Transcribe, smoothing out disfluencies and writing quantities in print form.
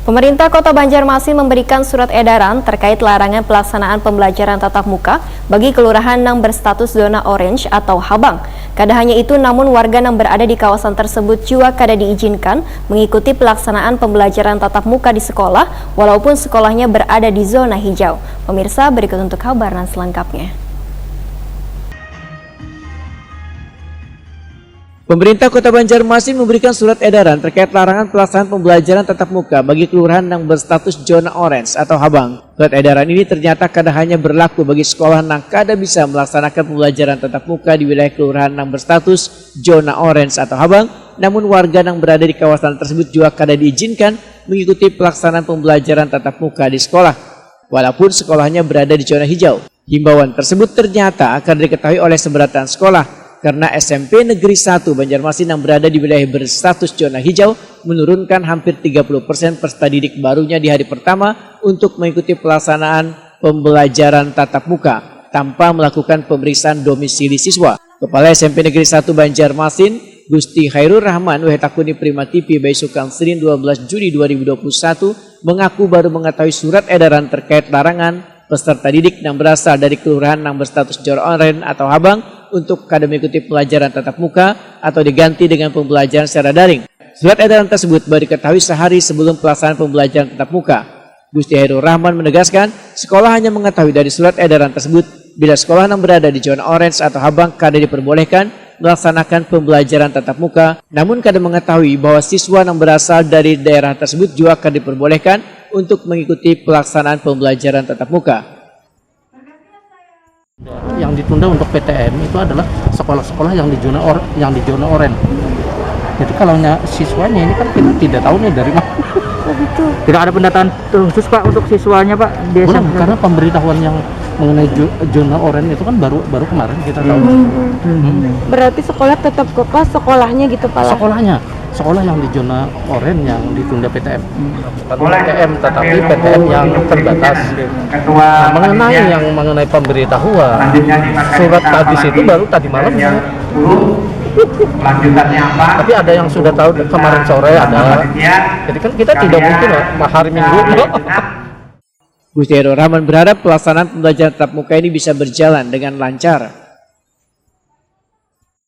Pemerintah Kota Banjarmasin memberikan surat edaran terkait larangan pelaksanaan pembelajaran tatap muka bagi kelurahan yang berstatus zona orange atau Habang. Kada hanya itu, namun warga yang berada di kawasan tersebut juga kada diizinkan mengikuti pelaksanaan pembelajaran tatap muka di sekolah, walaupun sekolahnya berada di zona hijau. Pemirsa, berikut untuk kabar selengkapnya. Pemerintah Kota Banjarmasin memberikan surat edaran terkait larangan pelaksanaan pembelajaran tatap muka bagi kelurahan yang berstatus zona orange atau Habang. Surat edaran ini ternyata kada hanya berlaku bagi sekolah yang kada bisa melaksanakan pembelajaran tatap muka di wilayah kelurahan yang berstatus zona orange atau Habang, namun warga yang berada di kawasan tersebut juga kada diizinkan mengikuti pelaksanaan pembelajaran tatap muka di sekolah, walaupun sekolahnya berada di zona hijau. Himbauan tersebut ternyata akan diketahui oleh seberatan sekolah, karena SMP Negeri 1 Banjarmasin yang berada di wilayah berstatus zona hijau menurunkan hampir 30% peserta didik barunya di hari pertama untuk mengikuti pelaksanaan pembelajaran tatap muka tanpa melakukan pemeriksaan domisili siswa. Kepala SMP Negeri 1 Banjarmasin, Gusti Khairul Rahman Wehetakuni Prima TV Baisukan Senin 12 Juli 2021 mengaku baru mengetahui surat edaran terkait larangan peserta didik yang berasal dari kelurahan yang berstatus zona oranye atau Habang untuk kada mengikuti pelajaran tatap muka atau diganti dengan pembelajaran secara daring. Surat edaran tersebut baru diketahui sehari sebelum pelaksanaan pembelajaran tatap muka. Gusti Khairul Rahman menegaskan, sekolah hanya mengetahui dari surat edaran tersebut bila sekolah yang berada di zona orange atau Habang kada diperbolehkan melaksanakan pembelajaran tatap muka, namun kada mengetahui bahwa siswa yang berasal dari daerah tersebut juga akan diperbolehkan untuk mengikuti pelaksanaan pembelajaran tatap muka. Yang ditunda untuk PTM itu adalah sekolah-sekolah yang di zona oranye. Jadi kalau siswanya ini kan kita tidak tahu nih dari mana. Oh gitu. Tidak ada pendataan khusus Pak untuk siswanya Pak? Belum, karena pemberitahuan yang mengenai zona oranye itu kan baru kemarin kita tahu. Berarti sekolah tetap kekeh sekolahnya gitu Pak? Sekolah yang di zona oranye yang ditunda PTM. PTM tetapi PTM yang terbatas. Nah, mengenai pemberitahuan surat tadi itu baru tadi malam ya. Lanjutannya apa? Tapi ada yang sudah tahu kemarin sore ada. Jadi kan kita tidak mungkin hari Minggu. Gusti Khairul Rahman berharap pelaksanaan pembelajaran tatap muka ini bisa berjalan dengan lancar.